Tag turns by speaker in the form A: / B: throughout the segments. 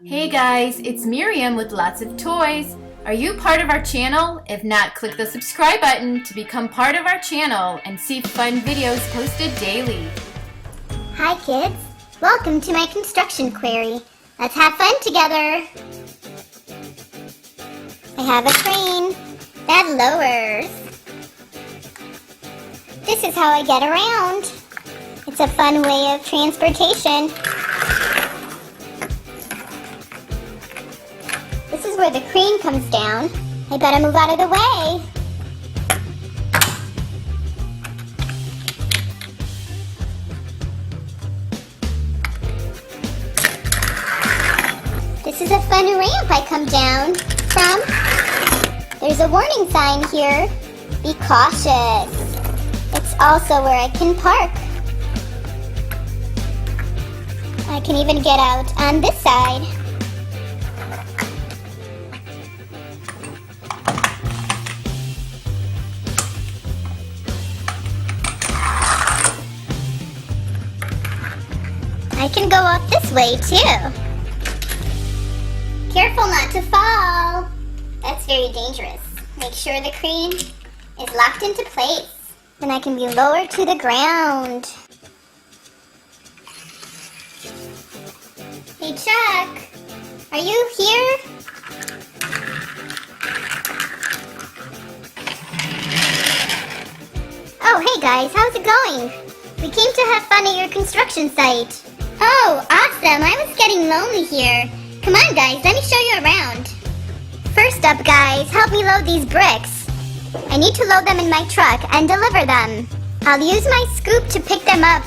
A: Hey guys, it's Miriam with lots of toys. Are you part of our channel? If not, click the subscribe button to become part of our channel and see fun videos posted daily.
B: Hi kids, welcome to my construction query. Let's have fun together. I have a crane that lowers. This is how I get around. It's a fun way of transportation. This is where the crane comes down. I better move out of the way. This is a fun ramp I come down from. There's a warning sign here. Be cautious. It's also where I can park. I can even get out on this side. I can go up this way too. Careful not to fall. That's very dangerous. Make sure the crane is locked into place. Then I can be lowered to the ground. Hey Chuck, are you here? Oh, hey guys, how's it going? We came to have fun at your construction site. Oh, awesome! I was getting lonely here. Come on, guys, let me show you around. First up, guys, help me load these bricks. I need to load them in my truck and deliver them. I'll use my scoop to pick them up.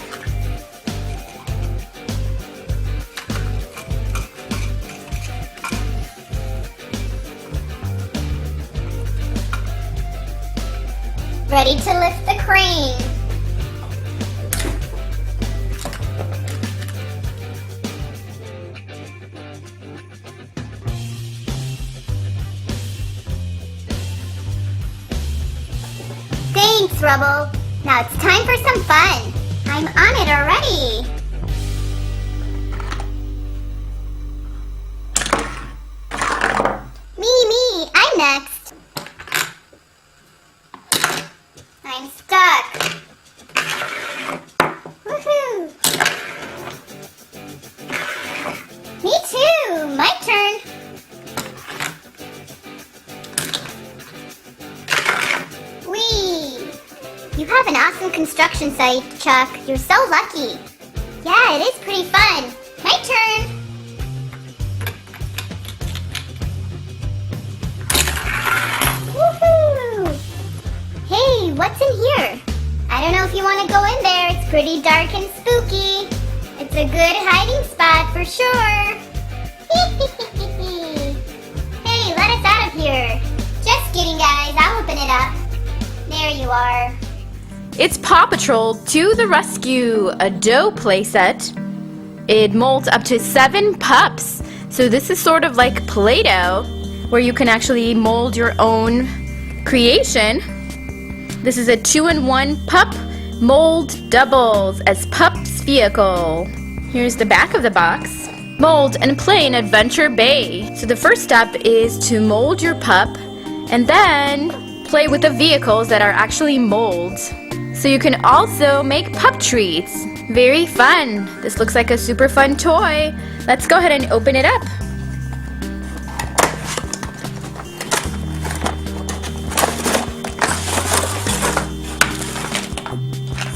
B: Ready to lift the crane. Thanks, Rubble. Now it's time for some fun. I'm on it already. Me, I'm next. I'm stuck. Woohoo! Me too, my turn. Whee! You have an awesome construction site, Chuck. You're so lucky. Yeah, it is pretty fun. My turn. Woohoo! Hey, what's in here? I don't know if you want to go in there. It's pretty dark and spooky. It's a good hiding spot for sure. Hey, let us out of here. Just kidding, guys. I'll open it up. There you are.
A: It's Paw Patrol to the rescue, a dough playset. It molds up to 7 pups. So this is sort of like play-doh, where you can actually mold your own creation. This is a 2-in-1 pup mold doubles as Pups vehicle. Here's the back of the box. Mold and play in Adventure Bay. So the first step is to mold your pup and then play with the vehicles that are actually molds. So you can also make pup treats. Very fun. This looks like a super fun toy. Let's go ahead and open it up.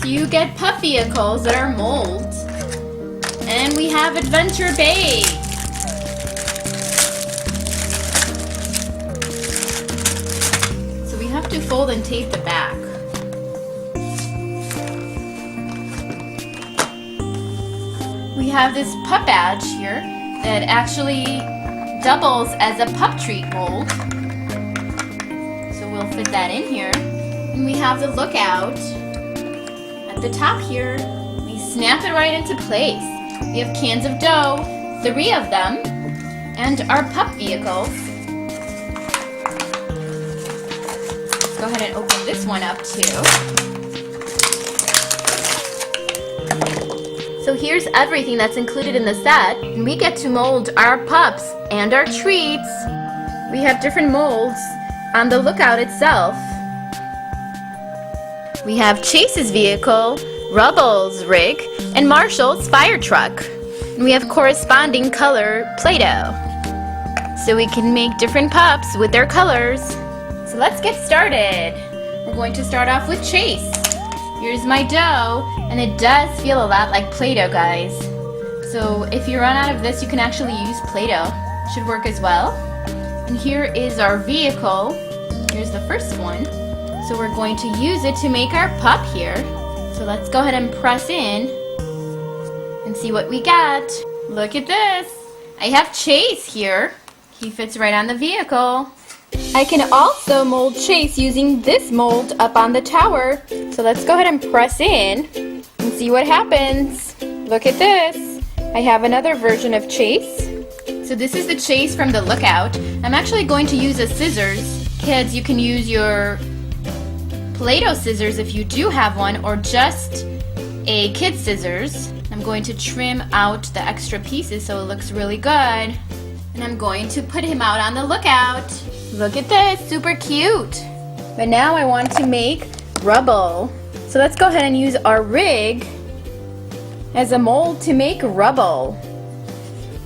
A: So you get pup vehicles that are molds. And we have Adventure Bay. So we have to fold and tape the back. We have this pup badge here that actually doubles as a pup treat mold. So we'll fit that in here. And we have the lookout at the top here. We snap it right into place. We have cans of dough, 3 of them, and our pup vehicles. Let's go ahead and open this one up too. So here's everything that's included in the set, and we get to mold our pups and our treats. We have different molds on the lookout itself. We have Chase's vehicle, Rubble's rig, and Marshall's fire truck. And we have corresponding color Play-Doh. So we can make different pups with their colors. So let's get started. We're going to start off with Chase. Here's my dough, and it does feel a lot like Play-Doh, guys. So if you run out of this, you can actually use Play-Doh. Should work as well. And here is our vehicle. Here's the first one. So we're going to use it to make our pup here. So let's go ahead and press in and see what we got. Look at this. I have Chase here. He fits right on the vehicle. I can also mold Chase using this mold up on the tower. So let's go ahead and press in and see what happens. Look at this. I have another version of Chase. So this is the Chase from the lookout. I'm actually going to use a scissors. Kids, you can use your Play-Doh scissors if you do have one, or just a kid scissors. I'm going to trim out the extra pieces so it looks really good. And I'm going to put him out on the lookout. Look at this, super cute. But now I want to make Rubble. So let's go ahead and use our rig as a mold to make Rubble.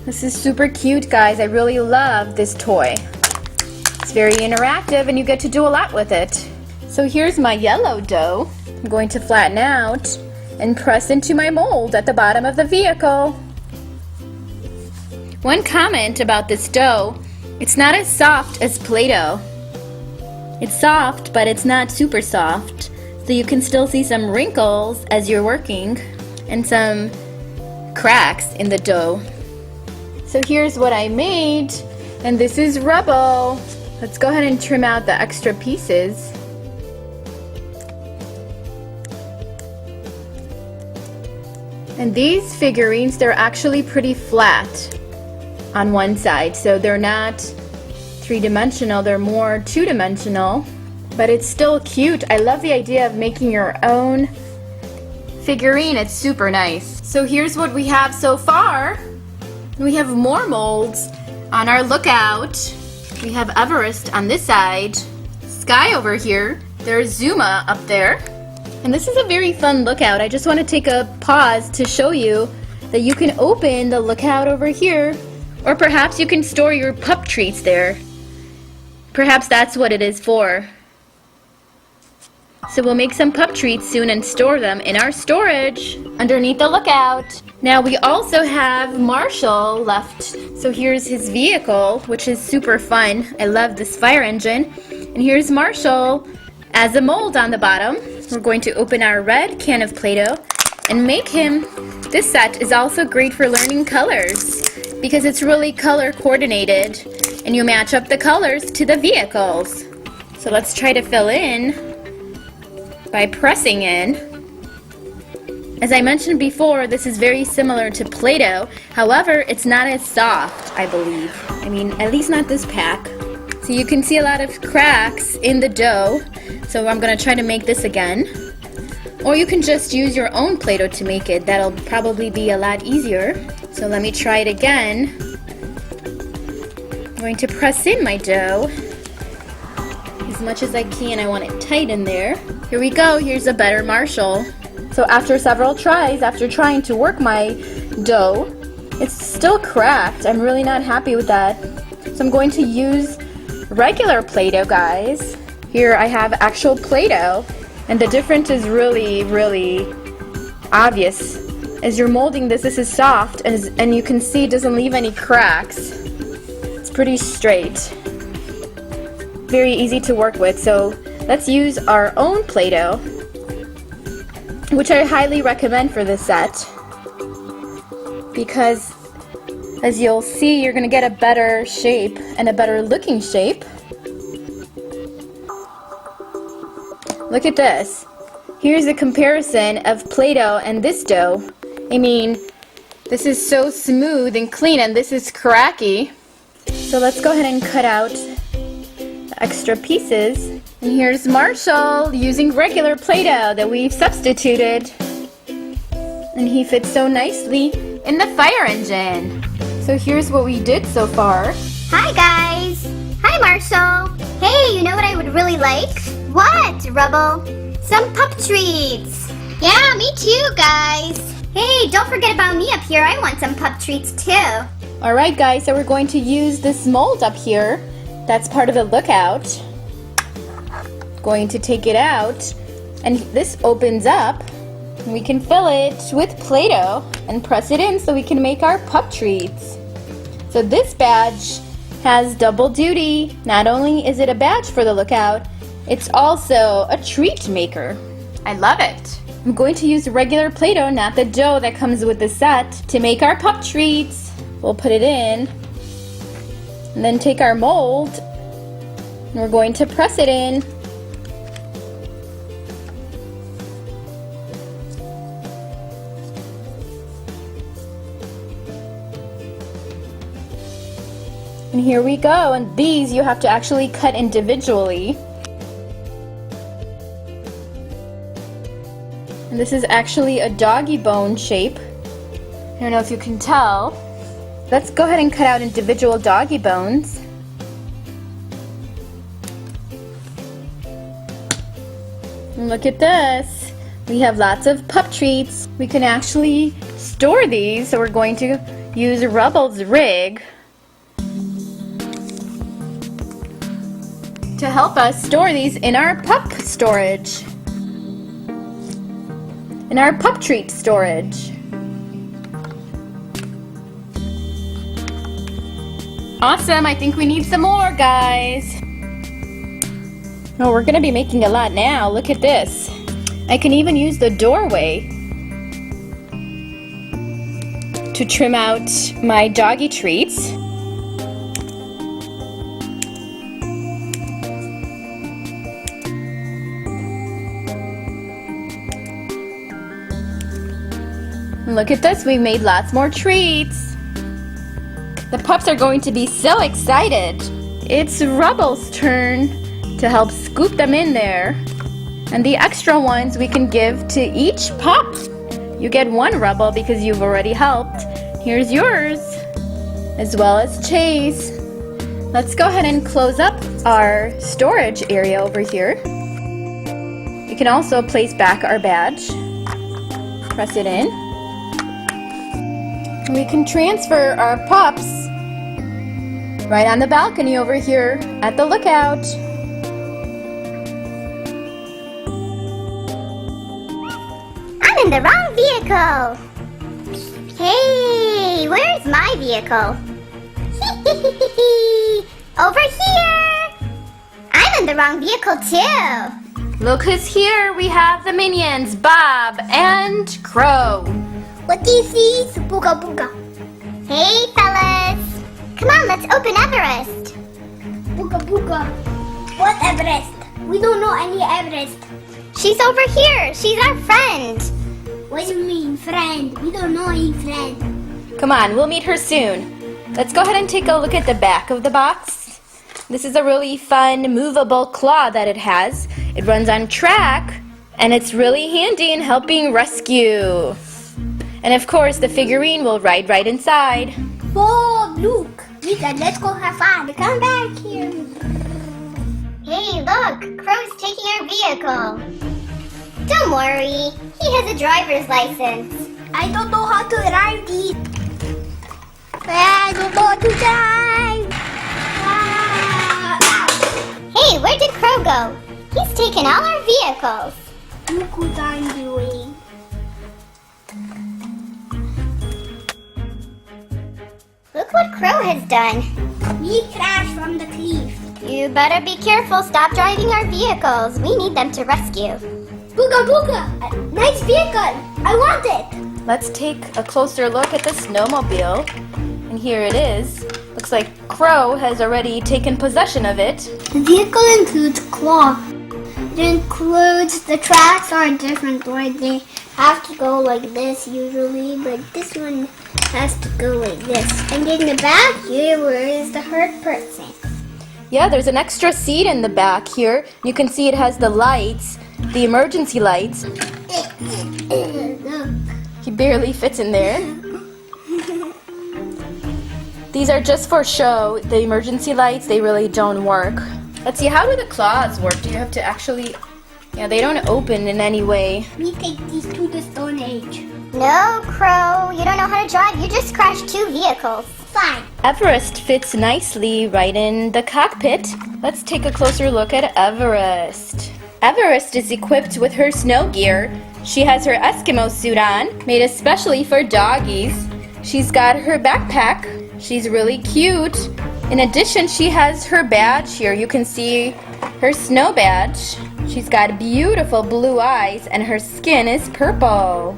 A: This is super cute, guys. I really love this toy. It's very interactive and you get to do a lot with it. So here's my yellow dough. I'm going to flatten out and press into my mold at the bottom of the vehicle. One comment about this dough, it's not as soft as Play-Doh. It's soft, but it's not super soft. So you can still see some wrinkles as you're working and some cracks in the dough. So here's what I made, and this is Rubble. Let's go ahead and trim out the extra pieces. And these figurines, they're actually pretty flat on one side, so they're not three-dimensional, they're more two-dimensional, but it's still cute. I love the idea of making your own figurine. It's super nice. So here's what we have so far. We have more molds on our lookout. We have Everest on this side, Sky over here, there's Zuma up there. And this is a very fun lookout. I just want to take a pause to show you that you can open the lookout over here, or perhaps you can store your pup treats there. Perhaps that's what it is for. So we'll make some pup treats soon and store them in our storage underneath the lookout. Now we also have Marshall left. So here's his vehicle, which is super fun. I love this fire engine. And here's Marshall as a mold on the bottom. We're going to open our red can of Play-Doh and make him. This set is also great for learning colors because it's really color coordinated and you match up the colors to the vehicles. So let's try to fill in by pressing in. As I mentioned before, this is very similar to Play-Doh. However, it's not as soft, I believe. I mean, at least not this pack. So you can see a lot of cracks in the dough. So I'm going to try to make this again. Or you can just use your own Play-Doh to make it. That'll probably be a lot easier. So let me try it again. I'm going to press in my dough as much as I can. I want it tight in there. Here we go. Here's a better Marshall. So after several tries, after trying to work my dough, it's still cracked. I'm really not happy with that. So I'm going to use regular Play-Doh, guys. Here I have actual Play-Doh, and the difference is really, really obvious. As you're molding this, this is soft, and you can see it doesn't leave any cracks. It's pretty straight. Very easy to work with, so let's use our own Play-Doh, which I highly recommend for this set, because as you'll see, you're going to get a better shape and a better looking shape. Look at this. Here's a comparison of Play-Doh and this dough. I mean, this is so smooth and clean, and this is cracky. So let's go ahead and cut out the extra pieces. And here's Marshall using regular Play-Doh that we've substituted. And he fits so nicely in the fire engine. So here's what we did so far.
B: Hi guys! Hi Marshall! Hey, you know what I would really like? What, Rubble? Some pup treats! Yeah, me too, guys! Hey, don't forget about me up here. I want some pup treats too.
A: Alright guys, so we're going to use this mold up here. That's part of the lookout. Going to take it out. And this opens up. We can fill it with Play-Doh and press it in so we can make our pup treats. So this badge has double duty. Not only is it a badge for the lookout, it's also a treat maker. I love it. I'm going to use regular Play-Doh, not the dough that comes with the set, to make our pup treats. We'll put it in, and then take our mold, and we're going to press it in. And here we go, and these you have to actually cut individually. And this is actually a doggy bone shape. I don't know if you can tell. Let's go ahead and cut out individual doggy bones. And look at this. We have lots of pup treats. We can actually store these, so we're going to use Rubble's rig to help us store these in our pup storage. In our pup treat storage. Awesome, I think we need some more, guys. Oh, we're gonna be making a lot now. Look at this. I can even use the doorway to trim out my doggy treats. Look at this, we made lots more treats. The pups are going to be so excited. It's Rubble's turn to help scoop them in there. And the extra ones we can give to each pup. You get one Rubble because you've already helped. Here's yours, as well as Chase. Let's go ahead and close up our storage area over here. We can also place back our badge. Press it in. We can transfer our pups right on the balcony over here at the lookout.
B: I'm in the wrong vehicle! Hey, where's my vehicle? Over here! I'm in the wrong vehicle too!
A: Look who's here. We have the minions, Bob and Crow.
B: What do you see? Booga booga. Hey, fellas! Come on, let's open Everest! Booga booga. What Everest? We don't know any Everest. She's over here. She's our friend. What do you mean, friend? We don't know any friend.
A: Come on, we'll meet her soon. Let's go ahead and take a look at the back of the box. This is a really fun movable claw that it has. It runs on track, and it's really handy in helping rescue. And of course, the figurine will ride right inside.
B: Whoa, look! Let's go have fun. Come back here. Hey, look! Crow's taking our vehicle. Don't worry. He has a driver's license. I don't know how to drive these. I don't know how to drive. Hey, where did Crow go? He's taken all our vehicles. Look what I'm doing. Look what Crow has done. We crashed from the cliff. You better be careful. Stop driving our vehicles. We need them to rescue. Booga booga! Nice vehicle! I want it!
A: Let's take a closer look at the snowmobile. And here it is. Looks like Crow has already taken possession of it.
B: The vehicle includes claw. It includes the tracks are a different way. They have to go like this usually, but this one has to go like this. And in the back here, where is the hurt person?
A: Yeah, there's an extra seat in the back here. You can see it has the lights, the emergency lights.
B: Look.
A: Keep barely fit in there. These are just for show. The emergency lights, they really don't work. Let's see, how do the claws work? Do you have to actually... Yeah, they don't open in any way.
B: We take these to the Stone Age. No, Crow. You don't know how to drive. You just crashed 2 vehicles. Fine.
A: Everest fits nicely right in the cockpit. Let's take a closer look at Everest. Everest is equipped with her snow gear. She has her Eskimo suit on, made especially for doggies. She's got her backpack. She's really cute. In addition, she has her badge here. You can see her snow badge. She's got beautiful blue eyes and her skin is purple.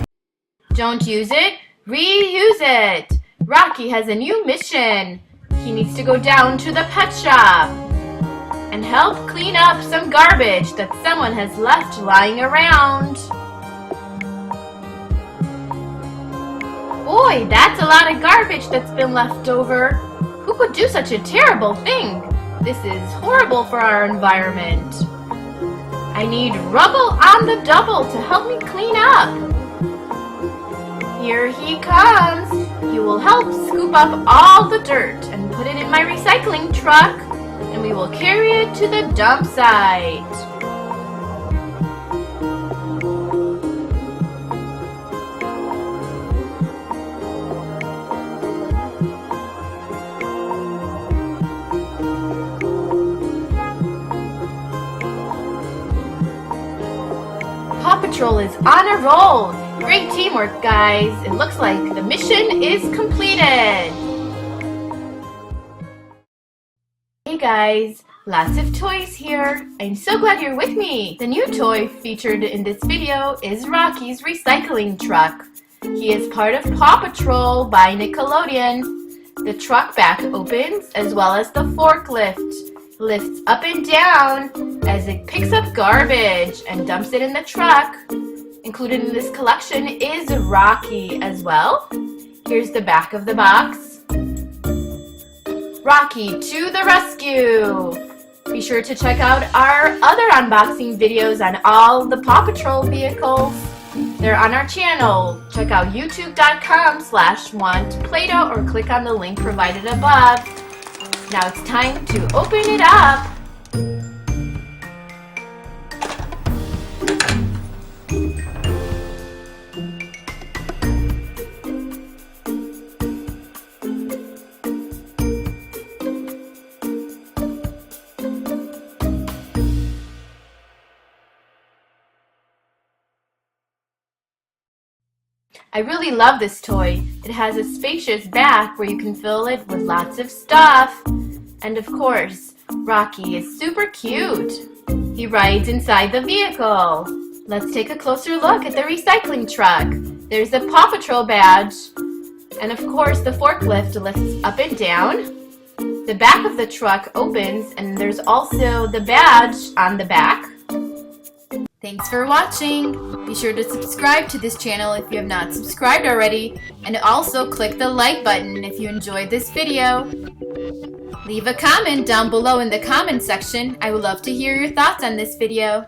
A: Don't use it, reuse it. Rocky has a new mission. He needs to go down to the pet shop and help clean up some garbage that someone has left lying around. Boy, that's a lot of garbage that's been left over. Who could do such a terrible thing? This is horrible for our environment. I need Rubble on the double to help me clean up. Here he comes. He will help scoop up all the dirt and put it in my recycling truck, and we will carry it to the dump site. Paw Patrol is on a roll. Great teamwork, guys. It looks like the mission is completed. Hey guys, lots of toys here. I'm so glad you're with me. The new toy featured in this video is Rocky's recycling truck. He is part of Paw Patrol by Nickelodeon. The truck back opens as well as the forklift lifts up and down as it picks up garbage and dumps it in the truck. Included in this collection is Rocky as well. Here's the back of the box. Rocky to the rescue! Be sure to check out our other unboxing videos on all the Paw Patrol vehicles. They're on our channel. Check out youtube.com/wantplay-doh or click on the link provided above. Now it's time to open it up. I really love this toy. It has a spacious back where you can fill it with lots of stuff. And of course, Rocky is super cute. He rides inside the vehicle. Let's take a closer look at the recycling truck. There's the Paw Patrol badge. And of course, the forklift lifts up and down. The back of the truck opens and there's also the badge on the back. Thanks for watching. Be sure to subscribe to this channel if you have not subscribed already, and also click the like button if you enjoyed this video. Leave a comment down below in the comment section. I would love to hear your thoughts on this video.